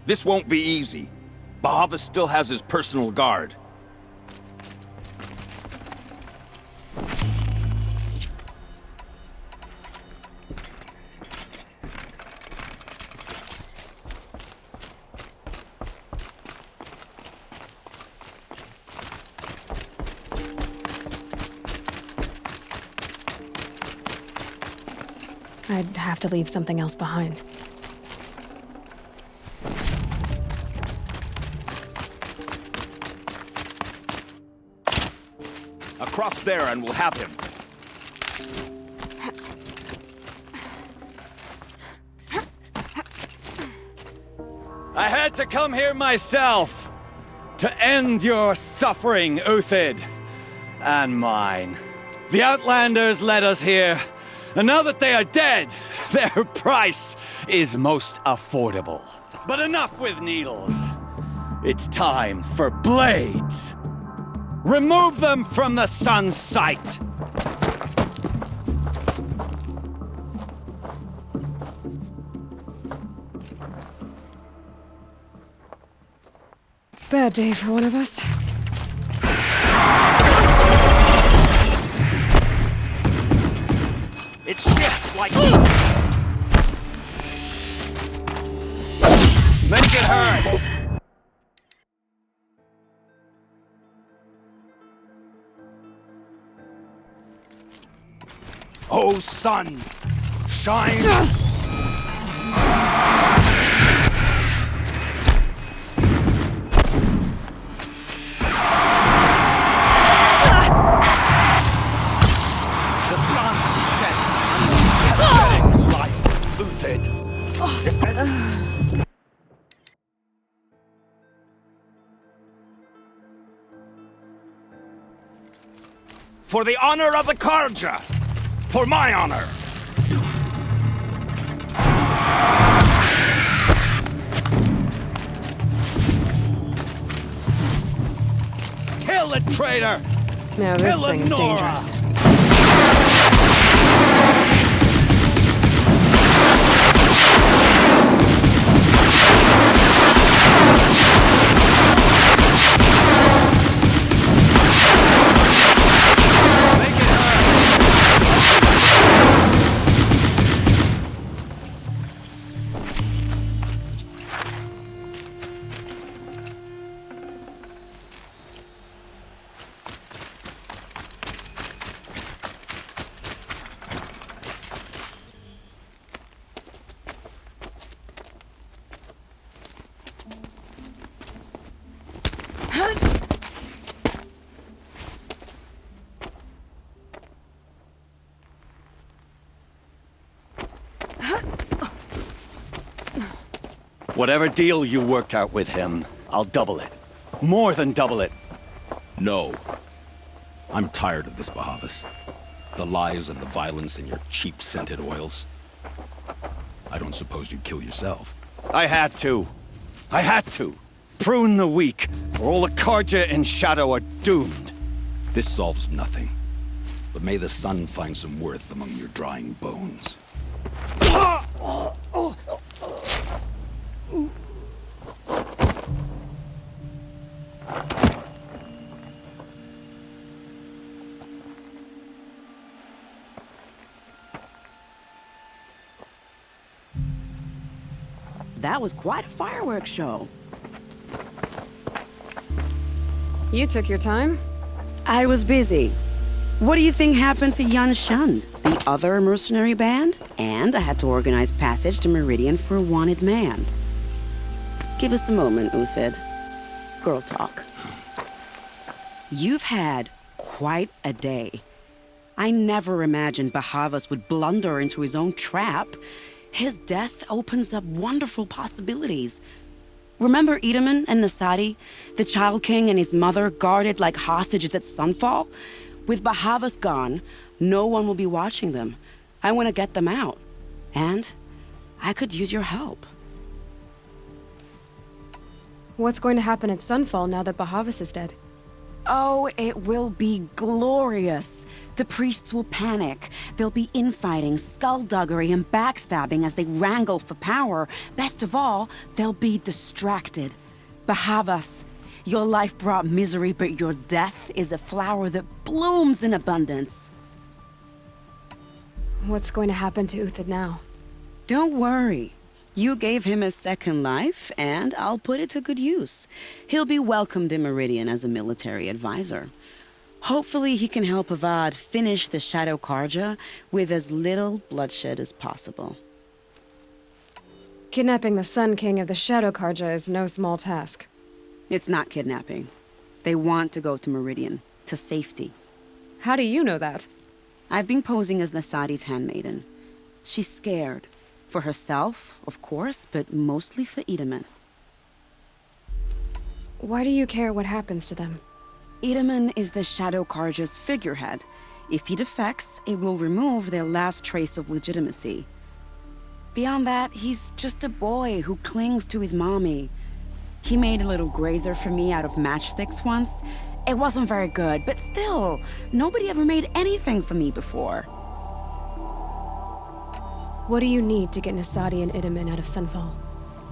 This won't be easy. Bahavas still has his personal guard. I'd have to leave something else behind. Across there and we'll have him. I had to come here myself to end your suffering, ULTRAHD, and mine. The Outlanders led us here, and now that they are dead, their price is most affordable. But enough with needles. It's time for blades. Remove them from the sun's sight! Bad day for one of us. It shifts like this. Make it hurt! Oh, sun! Shine! The sun sets unending light, ULTRAHD. For the honor of the Karja! For my honor! Kill the traitor! Now this Kill thing is Nora! dangerous. Whatever deal you worked out with him, I'll double it. More than double it. No. I'm tired of this, Bahavas. The lies and the violence and your cheap-scented oils. I don't suppose you'd kill yourself. I had to. I had to. Prune the weak, or all the Karja in Shadow are doomed. This solves nothing. But may the sun find some worth among your drying bones. That was quite a fireworks show. You took your time? I was busy. What do you think happened to ULTRAHD, the other mercenary band? And I had to organize passage to Meridian for a wanted man. Give us a moment, ULTRAHD. Girl talk. You've had quite a day. I never imagined Bahavas would blunder into his own trap. His death opens up wonderful possibilities. Remember Itaman and Nasadi, the Child King and his mother guarded like hostages at sunfall? With Bahavas gone, no one will be watching them. I want to get them out. And I could use your help. What's going to happen at Sunfall now that Bahavas is dead? Oh, it will be glorious. The priests will panic. There'll be infighting, skullduggery, and backstabbing as they wrangle for power. Best of all, they'll be distracted. Bahavas, your life brought misery, but your death is a flower that blooms in abundance. What's going to happen to ULTRAHD now? Don't worry. You gave him a second life, and I'll put it to good use. He'll be welcomed in Meridian as a military advisor. Hopefully he can help Avad finish the Shadow Karja with as little bloodshed as possible. Kidnapping the Sun King of the Shadow Karja is no small task. It's not kidnapping. They want to go to Meridian, to safety. How do you know that? I've been posing as Nasadi's handmaiden. She's scared. For herself, of course, but mostly for Itamen. Why do you care what happens to them? Itamen is the Shadow Karja's figurehead. If he defects, it will remove their last trace of legitimacy. Beyond that, he's just a boy who clings to his mommy. He made a little grazer for me out of matchsticks once. It wasn't very good, but still, nobody ever made anything for me before. What do you need to get Nasadi and Itamen out of Sunfall?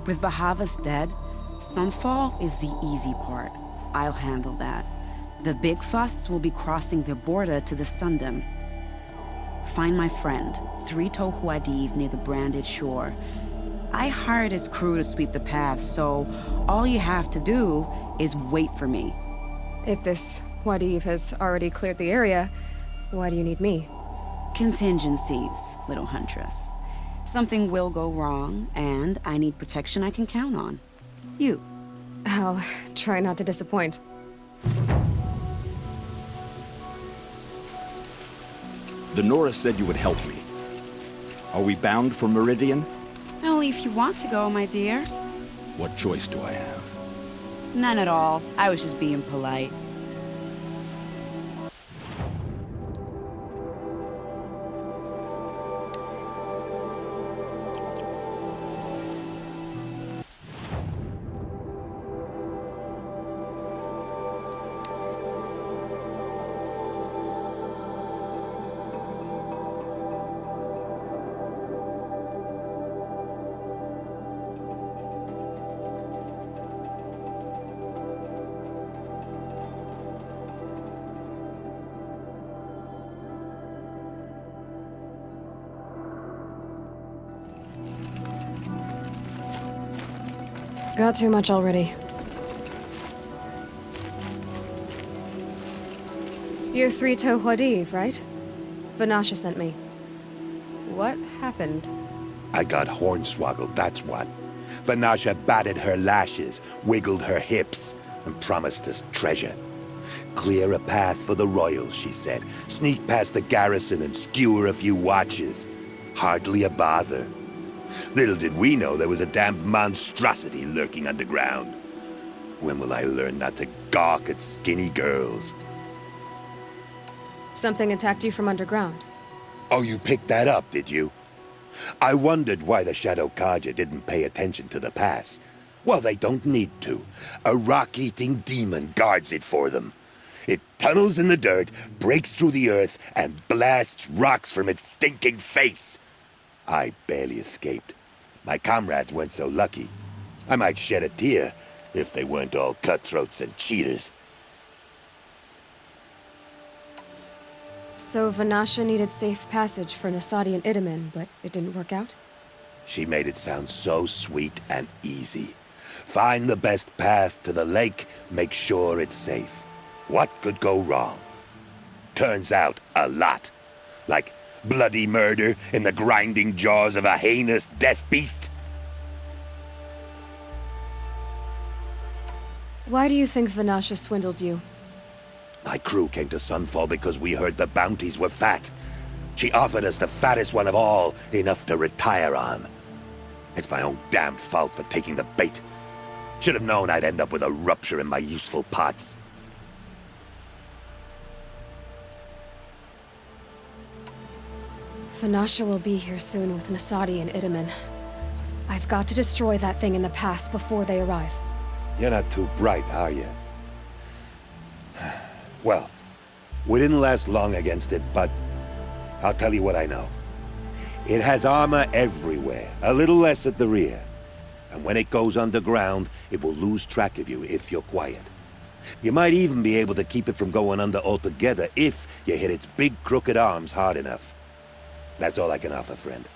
With Bahavas dead, Sunfall is the easy part. I'll handle that. The big fuss will be crossing the border to the Sundom. Find my friend, 3 Tohuadiv near the branded shore. I hired his crew to sweep the path, so all you have to do is wait for me. If this Wadiv has already cleared the area, why do you need me? Contingencies, little huntress. Something will go wrong, and I need protection I can count on. You. I'll try not to disappoint. The Nora said you would help me. Are we bound for Meridian? Only if you want to go, my dear. What choice do I have? None at all. I was just being polite. Got too much already. You're 3 Tohuadiv, right? Vanasha sent me. What happened? I got hornswoggled, that's what. Vanasha batted her lashes, wiggled her hips, and promised us treasure. Clear a path for the royals, she said. Sneak past the garrison and skewer a few watches. Hardly a bother. Little did we know there was a damned monstrosity lurking underground. When will I learn not to gawk at skinny girls? Something attacked you from underground. Oh, you picked that up, did you? I wondered why the Shadow Karja didn't pay attention to the pass. Well, they don't need to. A rock-eating demon guards it for them. It tunnels in the dirt, breaks through the earth, and blasts rocks from its stinking face. I barely escaped. My comrades weren't so lucky. I might shed a tear if they weren't all cutthroats and cheaters. So Vanasha needed safe passage for Nasadi and Itamen, but it didn't work out? She made it sound so sweet and easy. Find the best path to the lake, make sure it's safe. What could go wrong? Turns out, a lot. Like bloody murder in the grinding jaws of a heinous death beast? Why do you think Vanasha swindled you? My crew came to Sunfall because we heard the bounties were fat. She offered us the fattest one of all, enough to retire on. It's my own damn fault for taking the bait. Should have known I'd end up with a rupture in my useful parts. Vanasha will be here soon with Nasadi and Itaman. I've got to destroy that thing in the pass before they arrive. You're not too bright, are you? Well, we didn't last long against it, but I'll tell you what I know. It has armor everywhere, a little less at the rear. And when it goes underground, it will lose track of you if you're quiet. You might even be able to keep it from going under altogether if you hit its big crooked arms hard enough. That's all I can offer, friend.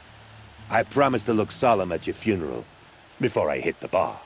I promise to look solemn at your funeral before I hit the bar.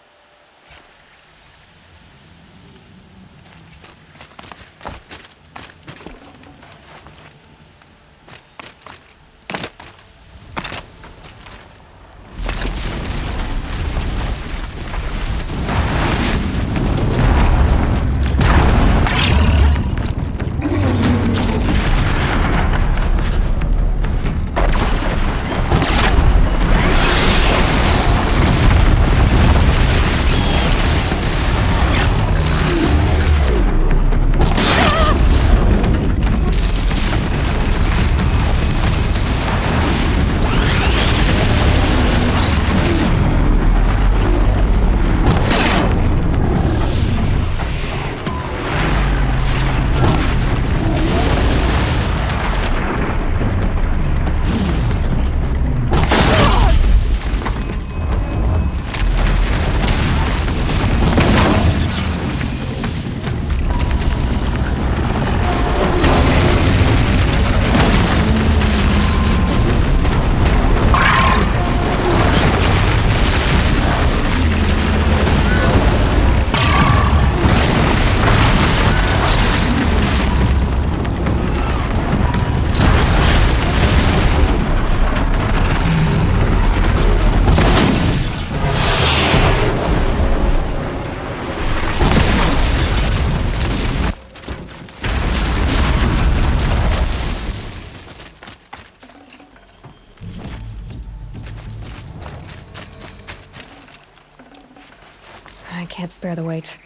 I can't spare the weight.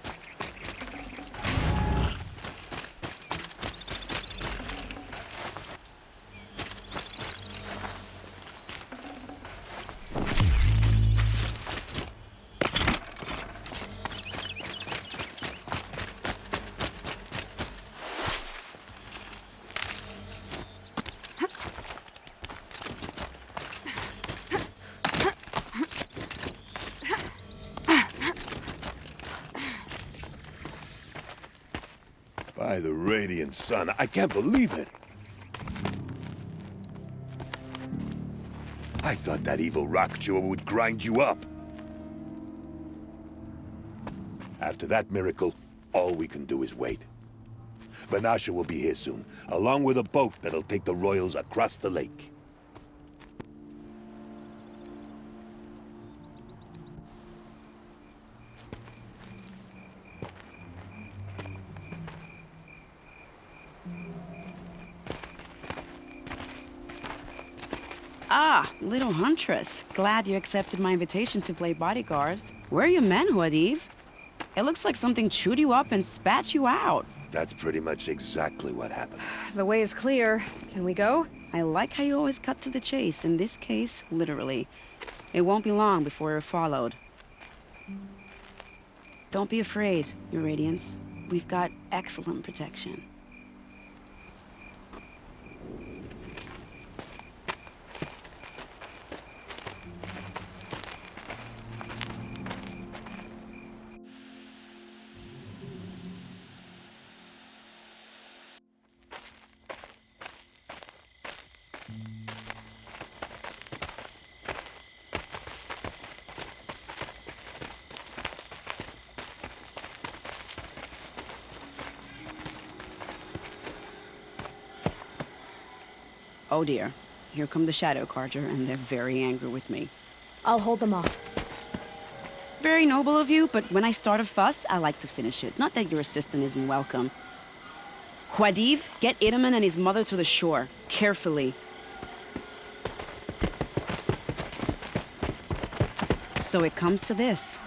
By the radiant sun, I can't believe it. I thought that evil rock jewel would grind you up. After that miracle, all we can do is wait. Vanasha will be here soon, along with a boat that'll take the royals across the lake. Ah, little huntress. Glad you accepted my invitation to play bodyguard. Where are your men, Huadiv? It looks like something chewed you up and spat you out. That's pretty much exactly what happened. The way is clear. Can we go? I like how you always cut to the chase. In this case, literally. It won't be long before you're followed. Don't be afraid, Your Radiance. We've got excellent protection. Oh dear. Here come the Shadow Carter, and they're very angry with me. I'll hold them off. Very noble of you, but when I start a fuss, I like to finish it. Not that your assistant isn't welcome. Huadiv, get Itaman and his mother to the shore. Carefully. So it comes to this.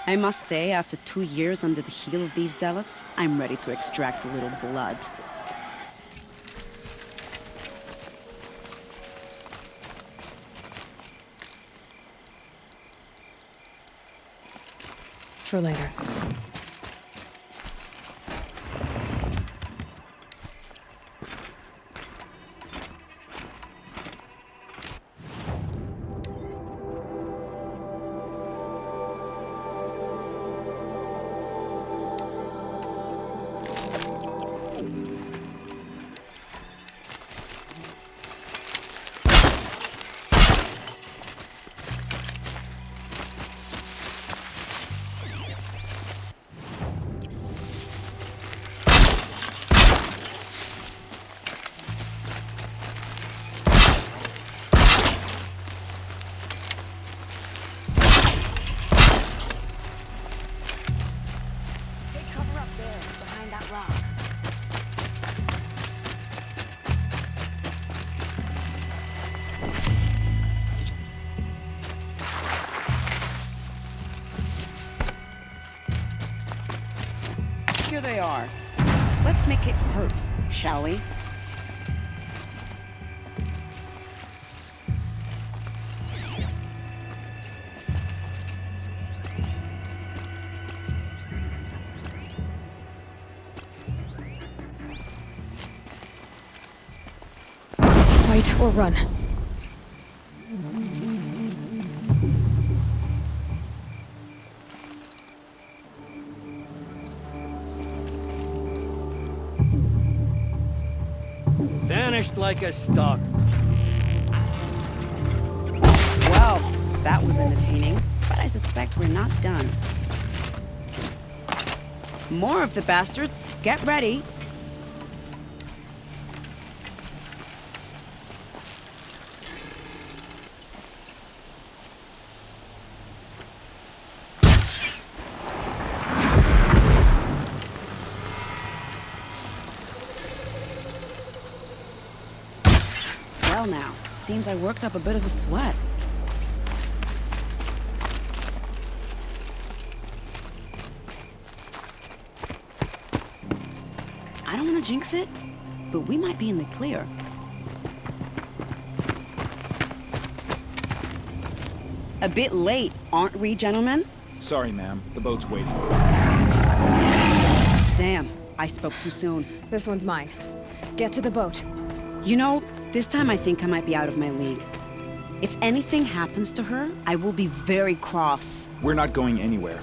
I must say, after 2 years under the heel of these zealots, I'm ready to extract a little blood. For later. Here they are. Let's make it hurt, shall we? Fight or run. Vanished like a stalk. Well, that was entertaining, but I suspect we're not done. More of the bastards. Get ready. Well now, seems I worked up a bit of a sweat. I don't want to jinx it, but we might be in the clear. A bit late, aren't we, gentlemen? Sorry, ma'am. The boat's waiting. Damn, I spoke too soon. This one's mine. Get to the boat. You know, this time I think I might be out of my league. If anything happens to her, I will be very cross. We're not going anywhere.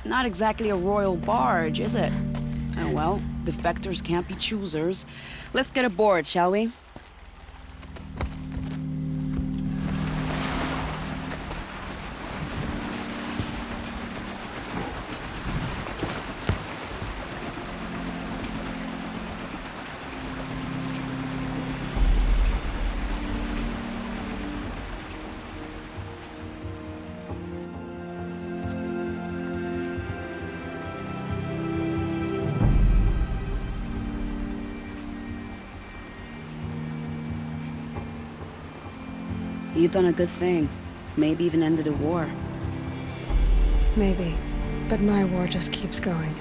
Not exactly a royal barge, is it? Oh well, defectors can't be choosers. Let's get aboard, shall we? You've done a good thing. Maybe even ended a war. Maybe. But my war just keeps going.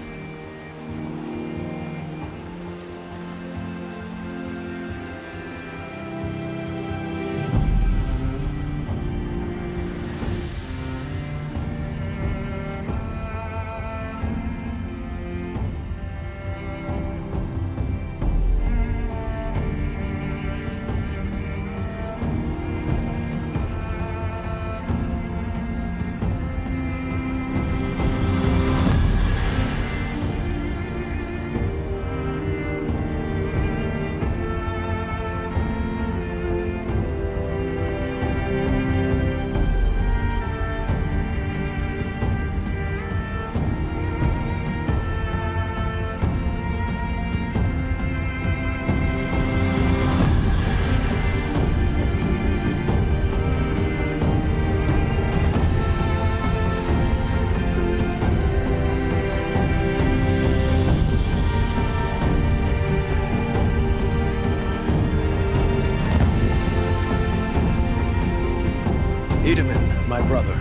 Itaman, my brother,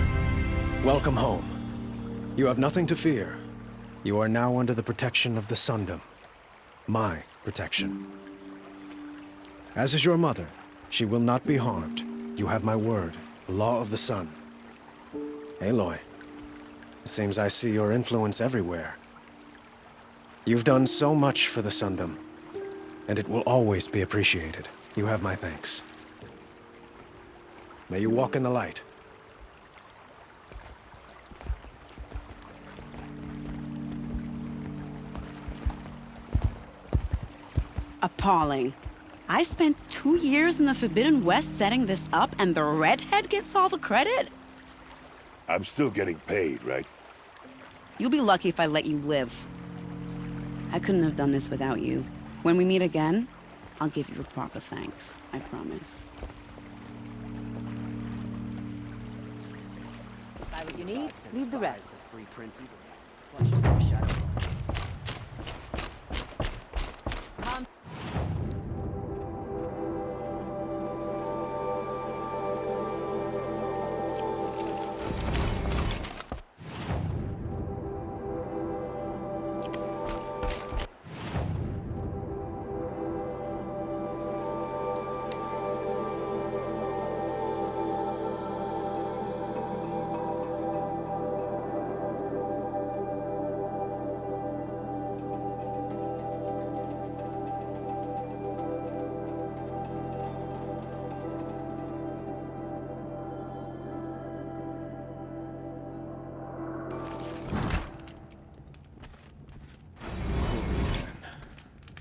welcome home. You have nothing to fear. You are now under the protection of the Sundom. My protection. As is your mother, she will not be harmed. You have my word, the law of the sun. Aloy, it seems I see your influence everywhere. You've done so much for the Sundom, and it will always be appreciated. You have my thanks. May you walk in the light. Appalling. I spent 2 years in the Forbidden West setting this up, and the redhead gets all the credit? I'm still getting paid, right? You'll be lucky if I let you live. I couldn't have done this without you. When we meet again, I'll give you a proper thanks. I promise. Buy what you need, leave the rest.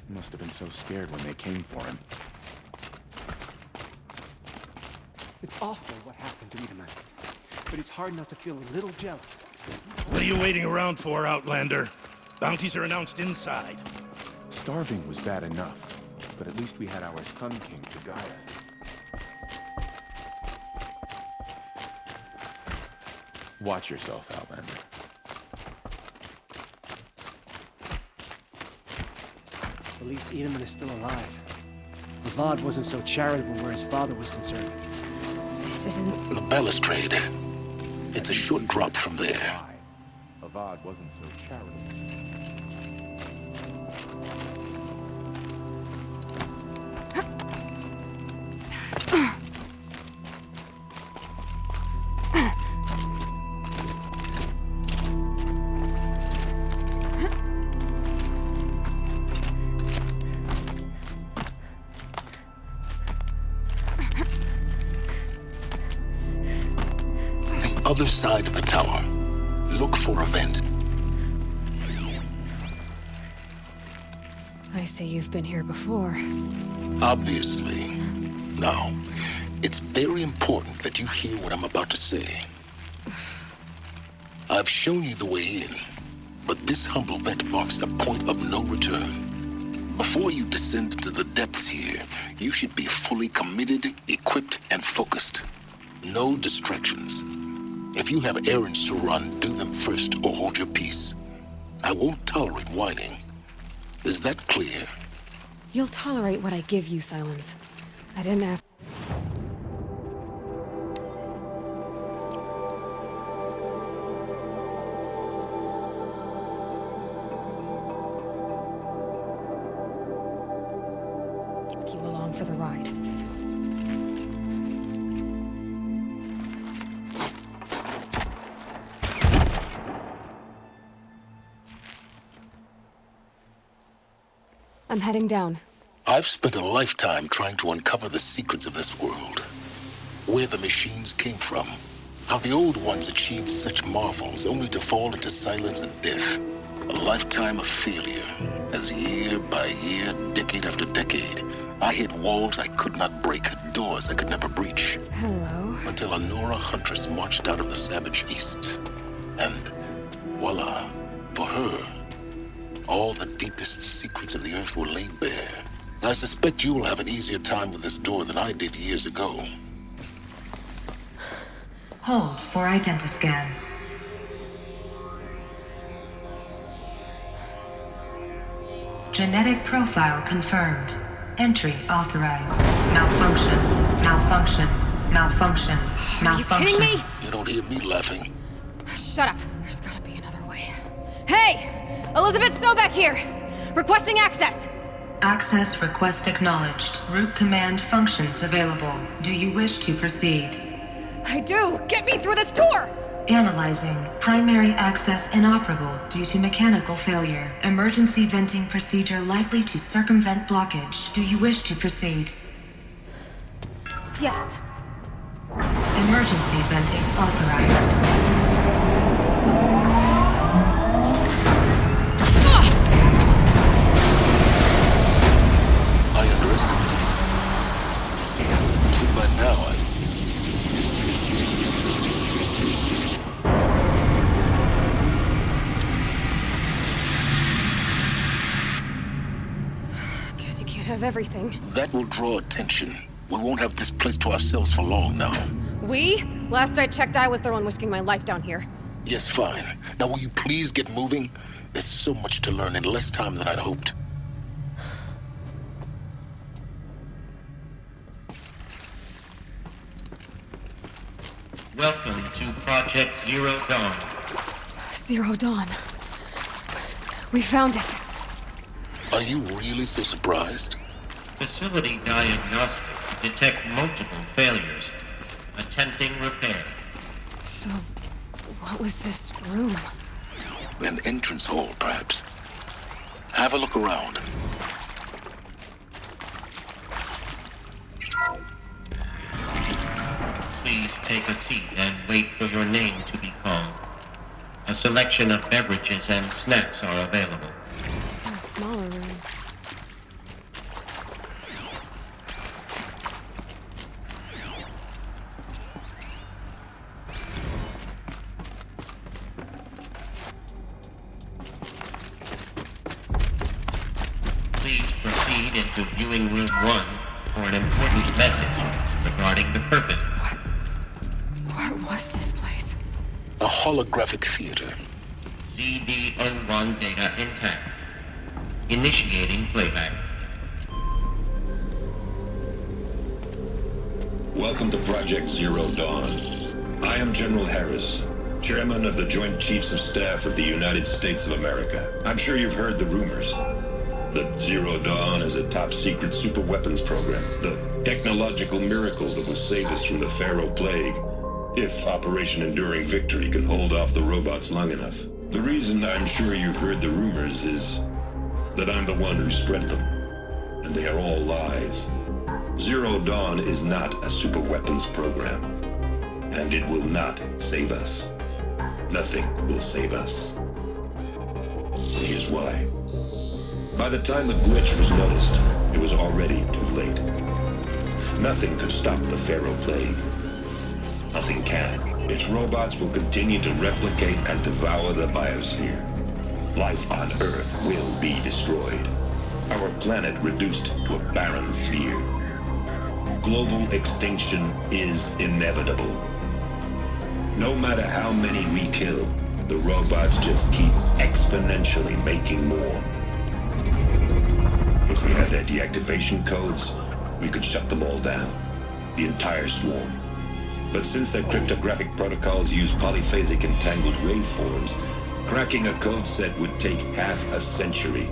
Must have been so scared when they came for him. It's awful what happened to Itaman, but it's hard not to feel a little jealous. What are you waiting around for, Outlander? Bounties are announced inside. Starving was bad enough, but at least we had our Sun King to guide us. Watch yourself, Outlander. At least Itaman is still alive. Avad wasn't so charitable where his father was concerned. This isn't... The balustrade. It's a short drop from there. Avad wasn't so charitable. Other side of the tower. Look for a vent. see you've been here before. Obviously. Now, it's very important that you hear what I'm about to say. I've shown you the way in, but this humble vent marks a point of no return. Before you descend into the depths here, you should be fully committed, equipped, and focused. No distractions. If you have errands to run, do them first or hold your peace. I won't tolerate whining. Is that clear? You'll tolerate what I give you, Silence. I didn't ask. You along for the ride. I'm heading down. I've spent a lifetime trying to uncover the secrets of this world. Where the machines came from. How the old ones achieved such marvels only to fall into silence and death. A lifetime of failure, as year by year, decade after decade, I hit walls I could not break, doors I could never breach. Hello. Until a Nora huntress marched out of the savage east. And voila, for her, all the deepest secrets of the earth were laid bare. I suspect you will have an easier time with this door than I did years ago. Hold for identiscan. Genetic profile confirmed. Entry authorized. Malfunction. Malfunction. Malfunction. Malfunction. Are you kidding me? You don't hear me laughing. Shut up. There's gotta be another way. Hey! Elizabeth Sobek here! Requesting access! Access request acknowledged. Root command functions available. Do you wish to proceed? I do! Get me through this door! Analyzing. Primary access inoperable due to mechanical failure. Emergency venting procedure likely to circumvent blockage. Do you wish to proceed? Yes. Emergency venting authorized. I underestimated you. So by now, Guess you can't have everything. that will draw attention. We won't have this place to ourselves for long now. We? Last I checked, I was the one risking my life down here. Yes, fine. Now will you please get moving? There's so much to learn in less time than I'd hoped. Welcome to Project Zero Dawn. Zero Dawn. We found it. Are you really so surprised? Facility diagnostics detect multiple failures. Attempting repair. So, what was this room? An entrance hall, perhaps. Have a look around. Please take a seat and wait for your name to be called. A selection of beverages and snacks are available. A smaller room. Please proceed into viewing room 1 for an important message regarding the purpose. What was this place? A holographic theater. CD01 data intact. Initiating playback. Welcome to Project Zero Dawn. I am General Harris, Chairman of the Joint Chiefs of Staff of the United States of America. I'm sure you've heard the rumors that Zero Dawn is a top-secret super-weapons program, the technological miracle that will save us from the Pharaoh Plague, if Operation Enduring Victory can hold off the robots long enough. The reason I'm sure you've heard the rumors is that I'm the one who spread them, and they are all lies. Zero Dawn is not a super-weapons program, and it will not save us. Nothing will save us. Here's why. By the time the glitch was noticed, it was already too late. Nothing could stop the Pharaoh plague. Nothing can. Its robots will continue to replicate and devour the biosphere. Life on Earth will be destroyed. Our planet reduced to a barren sphere. Global extinction is inevitable. No matter how many we kill, the robots just keep exponentially making more. If we had their deactivation codes, we could shut them all down. The entire swarm. But since their cryptographic protocols use polyphasic entangled waveforms, cracking a code set would take half a century.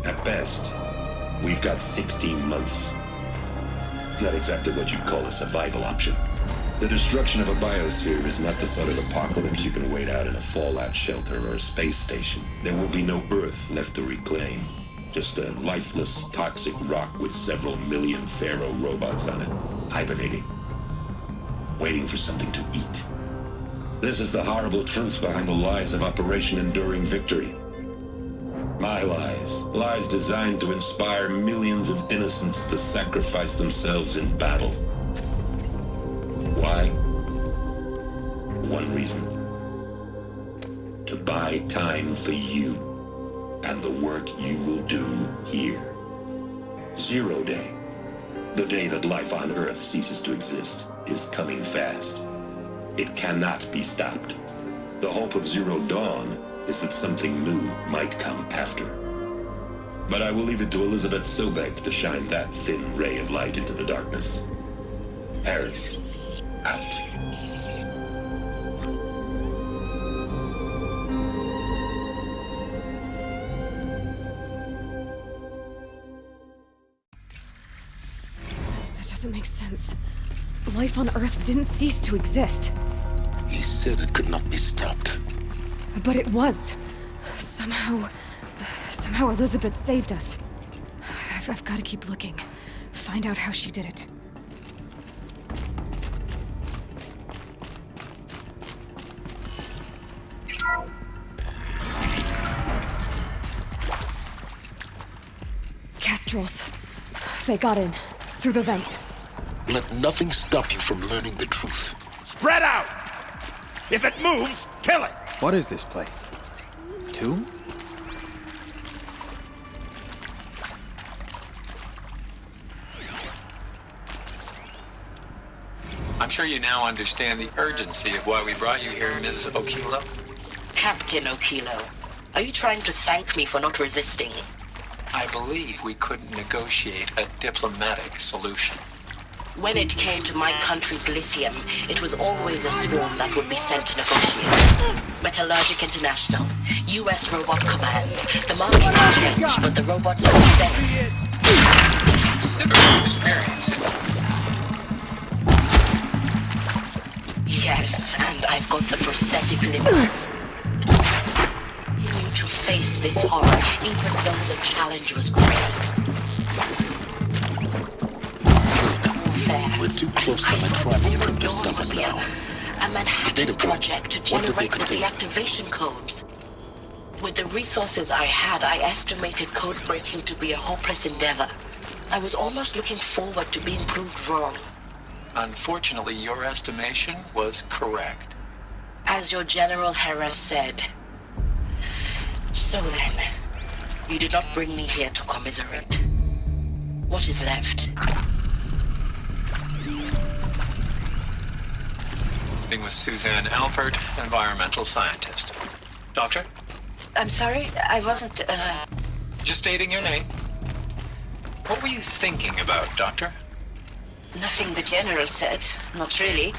At best, we've got 16 months. Not exactly what you'd call a survival option. The destruction of a biosphere is not the sort of apocalypse you can wait out in a fallout shelter or a space station. There will be no Earth left to reclaim. Just a lifeless, toxic rock with several million Pharaoh robots on it, hibernating. Waiting for something to eat. This is the horrible truth behind the lies of Operation Enduring Victory. My lies. Lies designed to inspire millions of innocents to sacrifice themselves in battle. Why? One reason. To buy time for you and the work you will do here. 0 Day. The day that life on Earth ceases to exist is coming fast. It cannot be stopped. The hope of Zero Dawn is that something new might come after. But I will leave it to Elizabeth Sobek to shine that thin ray of light into the darkness. Harris, out. That doesn't make sense. Life on Earth didn't cease to exist. He said it could not be stopped. But it was. Somehow Elizabeth saved us. I've got to keep looking. Find out how she did it. Kestrels. They got in. Through the vents. Let nothing stop you from learning the truth. Spread out! If it moves, kill it! What is this place? 2? I'm sure you now understand the urgency of why we brought you here, Ms. Okilo. Captain Okilo, are you trying to thank me for not resisting? I believe we couldn't negotiate a diplomatic solution. When it came to my country's lithium, it was always a swarm that would be sent to negotiate. Metallurgic International, U.S. Robot Command. The market will change, but the robots are the same. Consider your experience. Yes, and I've got the prosthetic limb. You need to face this horror, even though the challenge was great. We're too close to electronic printer stuff now. A Manhattan project to generate the deactivation codes. With the resources I had, I estimated code breaking to be a hopeless endeavor. I was almost looking forward to being proved wrong. Unfortunately, your estimation was correct. As your General Harris said. So then, you did not bring me here to commiserate. What is left? With Suzanne Alpert, environmental scientist. Doctor? I'm sorry, I wasn't, Just stating your name. What were you thinking about, Doctor? Nothing the General said. Not really.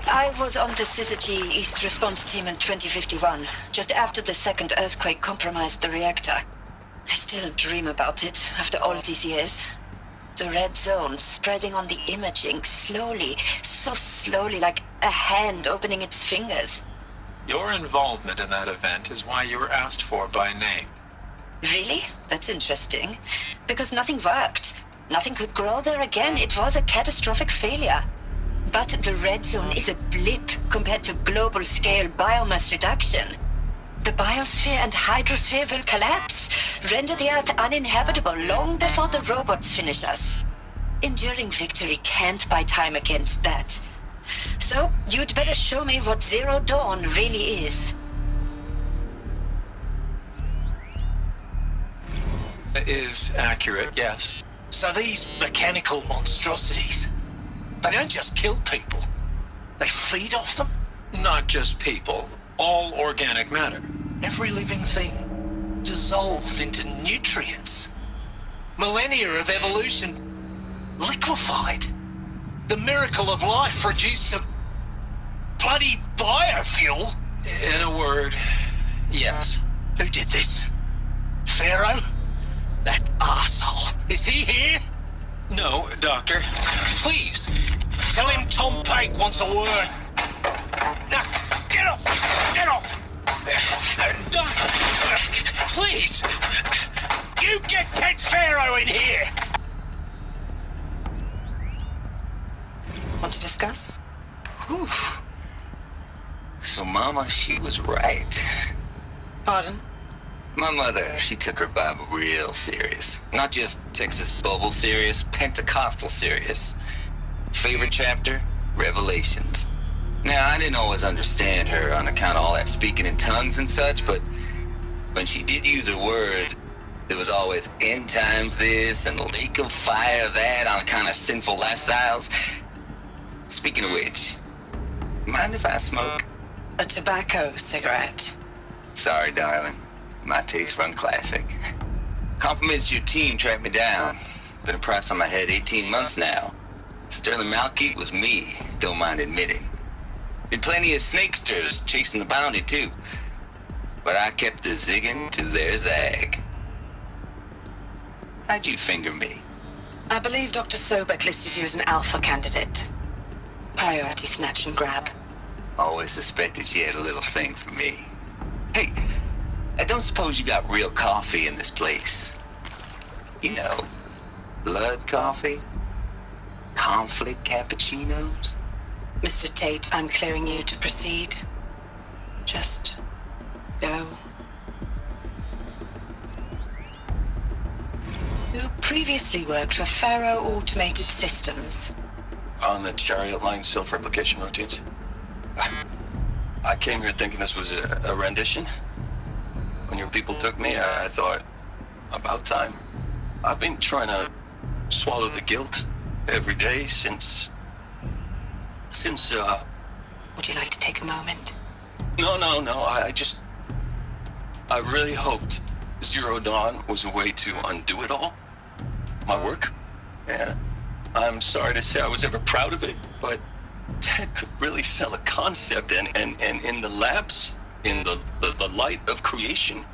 I was on the Syzygy East Response Team in 2051, just after the second earthquake compromised the reactor. I still dream about it, after all these years. The red zone spreading on the imaging, slowly, so slowly, like a hand opening its fingers. Your involvement in that event is why you were asked for by name. Really? That's interesting. Because nothing worked. Nothing could grow there again. It was a catastrophic failure. But the red zone is a blip compared to global-scale biomass reduction. The biosphere and hydrosphere will collapse, render the Earth uninhabitable long before the robots finish us. Enduring victory can't buy time against that. So, you'd better show me what Zero Dawn really is. It is accurate, yes. So these mechanical monstrosities, they don't just kill people. They feed off them? Not just people. All organic matter. Every living thing dissolved into nutrients. Millennia of evolution liquefied. The miracle of life reduced to bloody biofuel. In a word, yes. Who did this? Pharaoh? That arsehole. Is he here? No, Doctor. Please, tell him Tom Pike wants a word. Now, get off! Get off! Doctor, please! You get Ted Pharaoh in here! Want to discuss? Whew. So Mama, she was right. Pardon? My mother, she took her Bible real serious. Not just Texas Bubble serious, Pentecostal serious. Favorite chapter? Revelations. Now, I didn't always understand her on account of all that speaking in tongues and such, but when she did use her words, there was always end times this and lake of fire that on account of sinful lifestyles. Speaking of which, mind if I smoke? A tobacco cigarette. Sorry, darling. My taste run classic. Compliments to your team tracked me down. Been a price on my head 18 months now. Sterling Malkeet was me, don't mind admitting. Been plenty of snakesters chasing the bounty too. But I kept the zigging to their zag. How'd you finger me? I believe Dr. Sobek listed you as an alpha candidate. Priority snatch and grab. Always suspected she had a little thing for me. Hey, I don't suppose you got real coffee in this place. You know, blood coffee? Conflict cappuccinos? Mr. Tate, I'm clearing you to proceed. Just go. You previously worked for Faro Automated Systems. On the Chariot Line self-replication routines. I came here thinking this was a rendition. When your people took me, I thought, about time. I've been trying to swallow the guilt every day since... Would you like to take a moment? No, I really hoped Zero Dawn was a way to undo it all. My work. And I'm sorry to say I was ever proud of it, but Ted could really sell a concept, and in the labs, in the light of creation,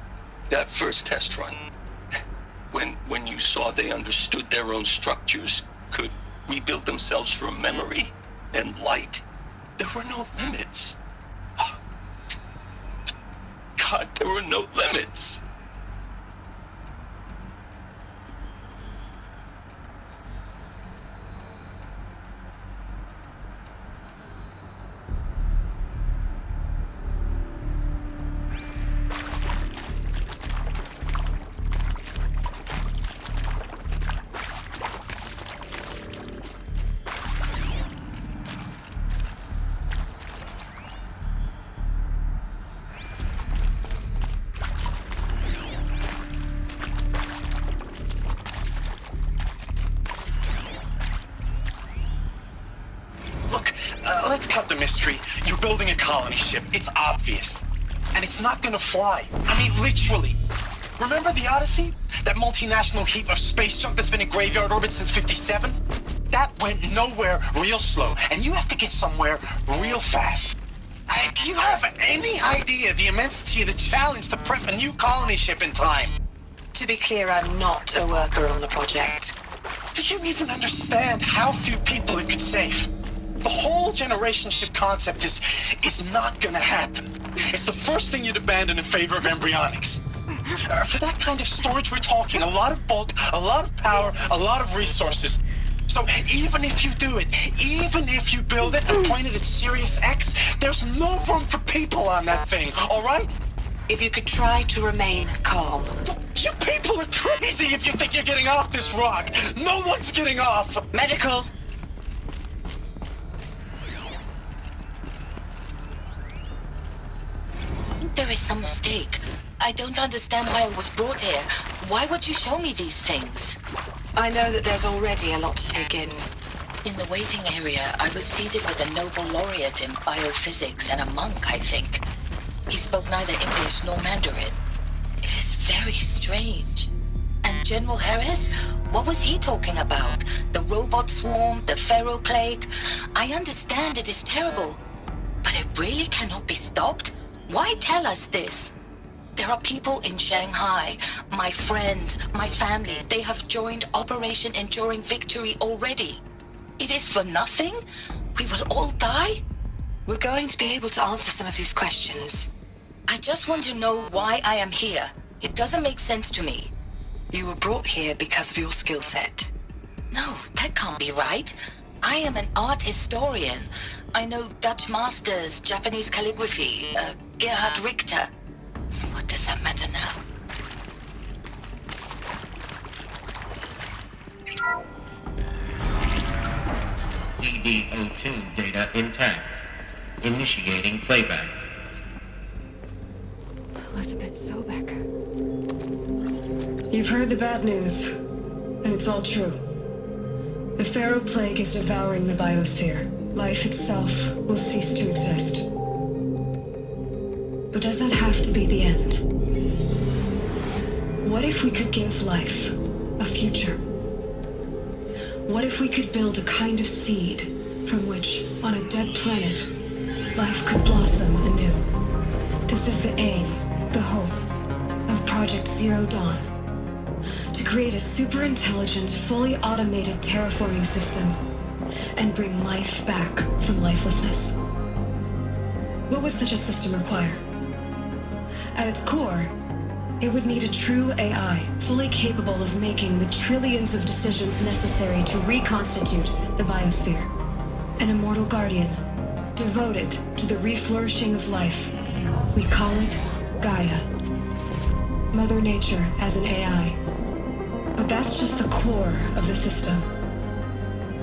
that first test run, when you saw they understood their own structures, could rebuild themselves from memory and light, there were no limits. God, there were no limits. Let's cut the mystery. You're building a colony ship. It's obvious. And it's not gonna fly. I mean, literally. Remember the Odyssey? That multinational heap of space junk that's been in graveyard orbit since '57? That went nowhere real slow. And you have to get somewhere real fast. Do you have any idea the immensity of the challenge to prep a new colony ship in time? To be clear, I'm not a worker on the project. Do you even understand how few people it could save? The whole generation ship concept is not gonna happen. It's the first thing you'd abandon in favor of embryonics. For that kind of storage, we're talking a lot of bulk, a lot of power, a lot of resources. So even if you do it, even if you build it and point it at Sirius X, there's no room for people on that thing, all right? If you could try to remain calm. You people are crazy if you think you're getting off this rock. No one's getting off. Medical. There is some mistake. I don't understand why I was brought here. Why would you show me these things? I know that there's already a lot to take in. In the waiting area, I was seated with a Nobel laureate in biophysics and a monk, I think. He spoke neither English nor Mandarin. It is very strange. And General Harris? What was he talking about? The robot swarm? The Pharaoh plague? I understand it is terrible. But it really cannot be stopped? Why tell us this? There are people in Shanghai, my friends, my family. They have joined Operation Enduring Victory already. It is for nothing? We will all die? We're going to be able to answer some of these questions. I just want to know why I am here. It doesn't make sense to me. You were brought here because of your skill set. No, that can't be right. I am an art historian. I know Dutch masters, Japanese calligraphy, Gerhard Richter. What does that matter now? CD02 data intact. Initiating playback. Elizabeth Sobek. You've heard the bad news, and it's all true. The Pharaoh plague is devouring the biosphere. Life itself will cease to exist. But does that have to be the end? What if we could give life a future? What if we could build a kind of seed from which, on a dead planet, life could blossom anew? This is the aim, the hope, of Project Zero Dawn. To create a super-intelligent, fully automated terraforming system and bring life back from lifelessness. What would such a system require? At its core, it would need a true AI, fully capable of making the trillions of decisions necessary to reconstitute the biosphere. An immortal guardian, devoted to the reflourishing of life. We call it Gaia. Mother Nature as an AI. But that's just the core of the system.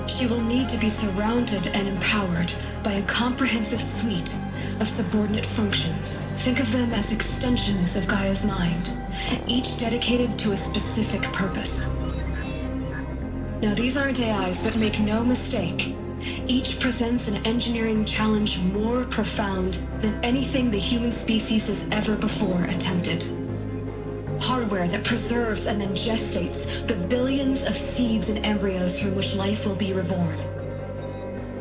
She will need to be surrounded and empowered by a comprehensive suite of subordinate functions. Think of them as extensions of Gaia's mind, each dedicated to a specific purpose. Now, these aren't AIs, but make no mistake, each presents an engineering challenge more profound than anything the human species has ever before attempted. Hardware that preserves and then gestates the billions of seeds and embryos from which life will be reborn.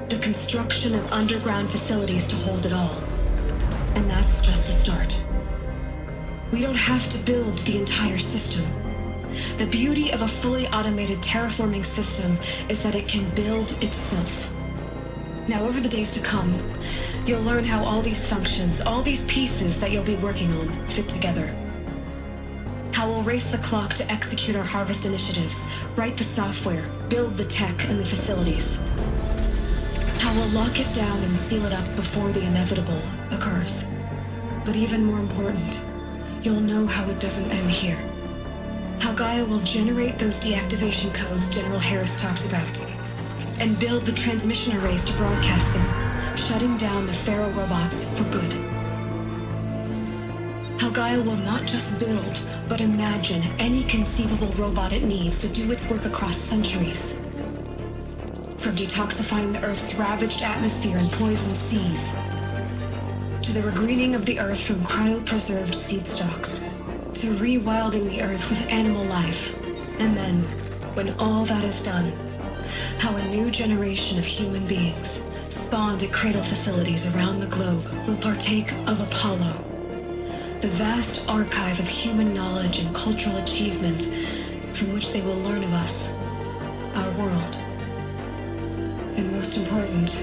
The construction of underground facilities to hold it all. And that's just the start. We don't have to build the entire system. The beauty of a fully automated terraforming system is that it can build itself. Now, over the days to come, you'll learn how all these functions, all these pieces that you'll be working on, fit together. How we'll race the clock to execute our harvest initiatives, write the software, build the tech and the facilities. How we'll lock it down and seal it up before the inevitable occurs. But even more important, you'll know how it doesn't end here. How Gaia will generate those deactivation codes General Harris talked about, and build the transmission arrays to broadcast them, shutting down the Pharaoh robots for good. How Gaia will not just build, but imagine any conceivable robot it needs to do its work across centuries. From detoxifying the Earth's ravaged atmosphere and poisoned seas, to the regreening of the Earth from cryopreserved seed stalks, to rewilding the Earth with animal life. And then, when all that is done, how a new generation of human beings, spawned at cradle facilities around the globe, will partake of Apollo, the vast archive of human knowledge and cultural achievement from which they will learn of us, our world. And most important,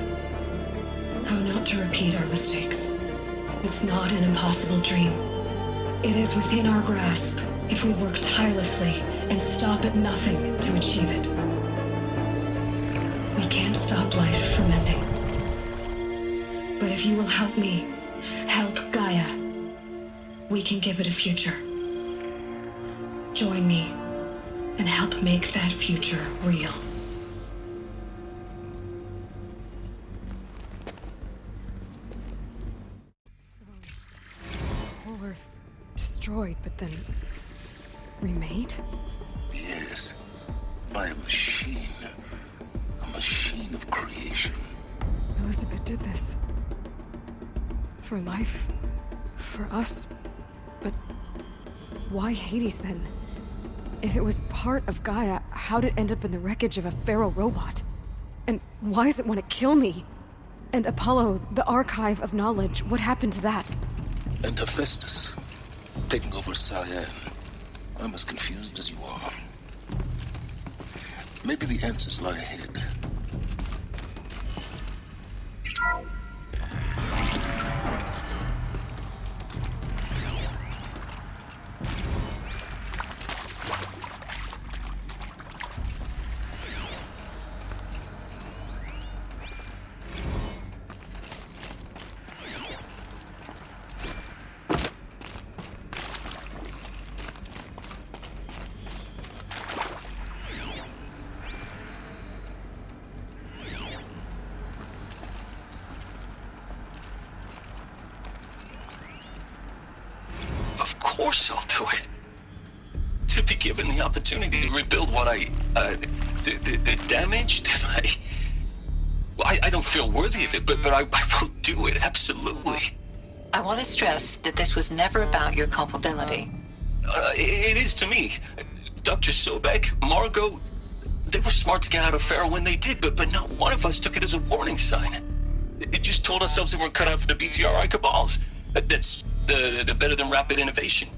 how not to repeat our mistakes. It's not an impossible dream. It is within our grasp if we work tirelessly and stop at nothing to achieve it. We can't stop life from ending. But if you will help me, help Gaia, we can give it a future. Join me and help make that future real. Whole Earth destroyed, but then remade? Yes, by a machine. A machine of creation. Elizabeth did this. For life. For us. But why Hades then? If it was part of Gaia, how'd it end up in the wreckage of a feral robot? And why does it want to kill me? And Apollo, the archive of knowledge, what happened to that? And Hephaestus, taking over Cyan. I'm as confused as you are. Maybe the answers lie ahead. Of course I'll do it. To be given the opportunity to rebuild what the damage that I don't feel worthy of it, but I will do it, absolutely. I want to stress that this was never about your culpability. It is to me. Dr. Sobek, Margot, they were smart to get out of Pharaoh when they did, but not one of us took it as a warning sign. It just told ourselves that we're cut out for the BTRI cabals. That's the better than rapid innovation.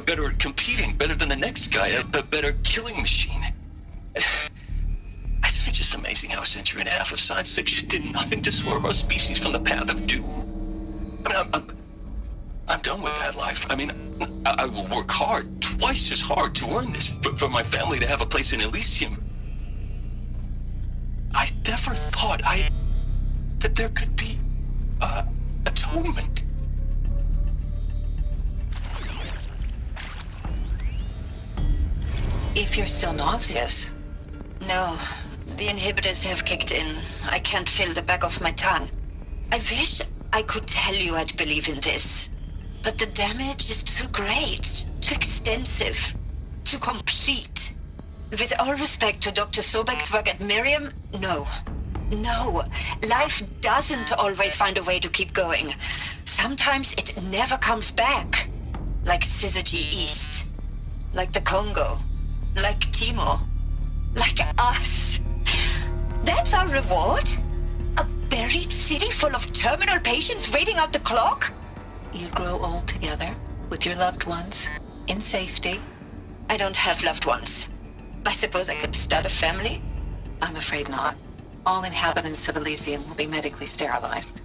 Better at competing, better than the next guy, a better killing machine. Isn't it just amazing how a century and a half of science fiction did nothing to swerve our species from the path of doom? I mean, I'm done with that life. I mean, I will work hard, twice as hard to earn this, for my family to have a place in Elysium. I never thought that there could be atonement. If you're still nauseous. No, the inhibitors have kicked in. I can't feel the back of my tongue. I wish I could tell you I'd believe in this. But the damage is too great, too extensive, too complete. With all respect to Dr. Sobek's work at Miriam, no. No, life doesn't always find a way to keep going. Sometimes it never comes back. Like Syzygy East. Like the Congo. Like Timor. Like us. That's our reward? A buried city full of terminal patients waiting out the clock? You grow old together, with your loved ones, in safety. I don't have loved ones. I suppose I could start a family? I'm afraid not. All inhabitants of Elysium will be medically sterilized.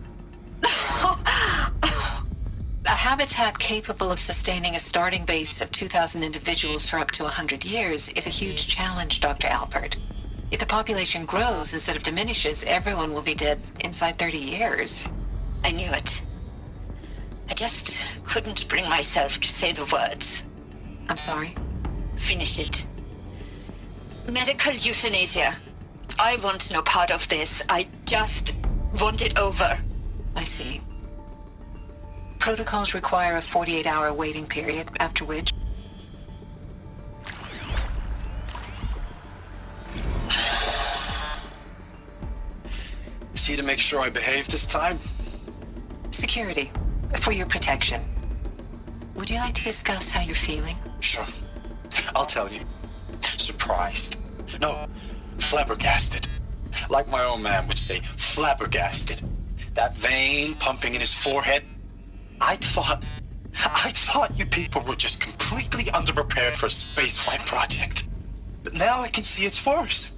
A habitat capable of sustaining a starting base of 2,000 individuals for up to 100 years is a huge challenge, Dr. Alpert. If the population grows instead of diminishes, everyone will be dead inside 30 years. I knew it. I just couldn't bring myself to say the words. I'm sorry? Finish it. Medical euthanasia. I want no part of this. I just want it over. I see. Protocols require a 48-hour waiting period, after which... Is he to make sure I behave this time? Security. For your protection. Would you like to discuss how you're feeling? Sure. I'll tell you. Surprised. No, flabbergasted. Like my old man would say, flabbergasted. That vein pumping in his forehead. I thought you people were just completely underprepared for a spaceflight project. But now I can see it's worse.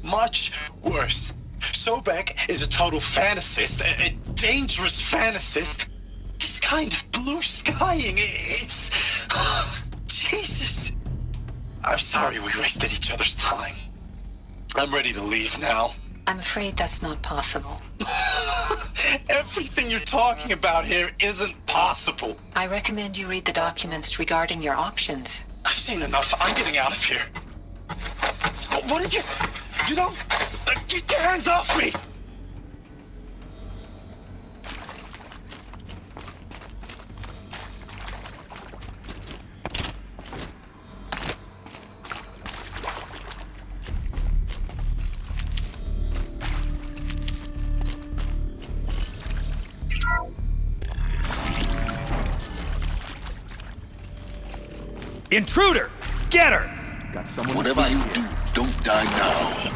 Much worse. Sobek is a total fantasist, a dangerous fantasist. This kind of blue skying, it's... Jesus. I'm sorry we wasted each other's time. I'm ready to leave now. I'm afraid that's not possible. Everything you're talking about here isn't possible. I recommend you read the documents regarding your options. I've seen enough. I'm getting out of here. What are you... You don't... Get your hands off me! Intruder! Get her! Got someone. Whatever you do, don't die now.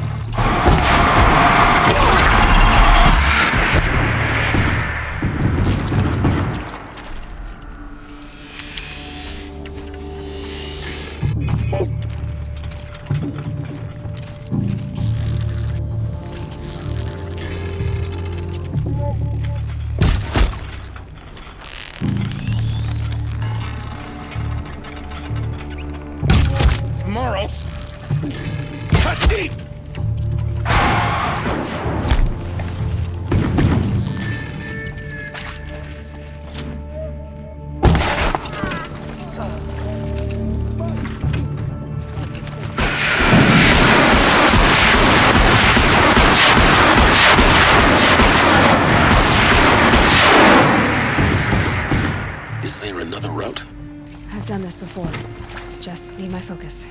Tomorrow. Cut deep! Is there another route? I've done this before. Just need my focus.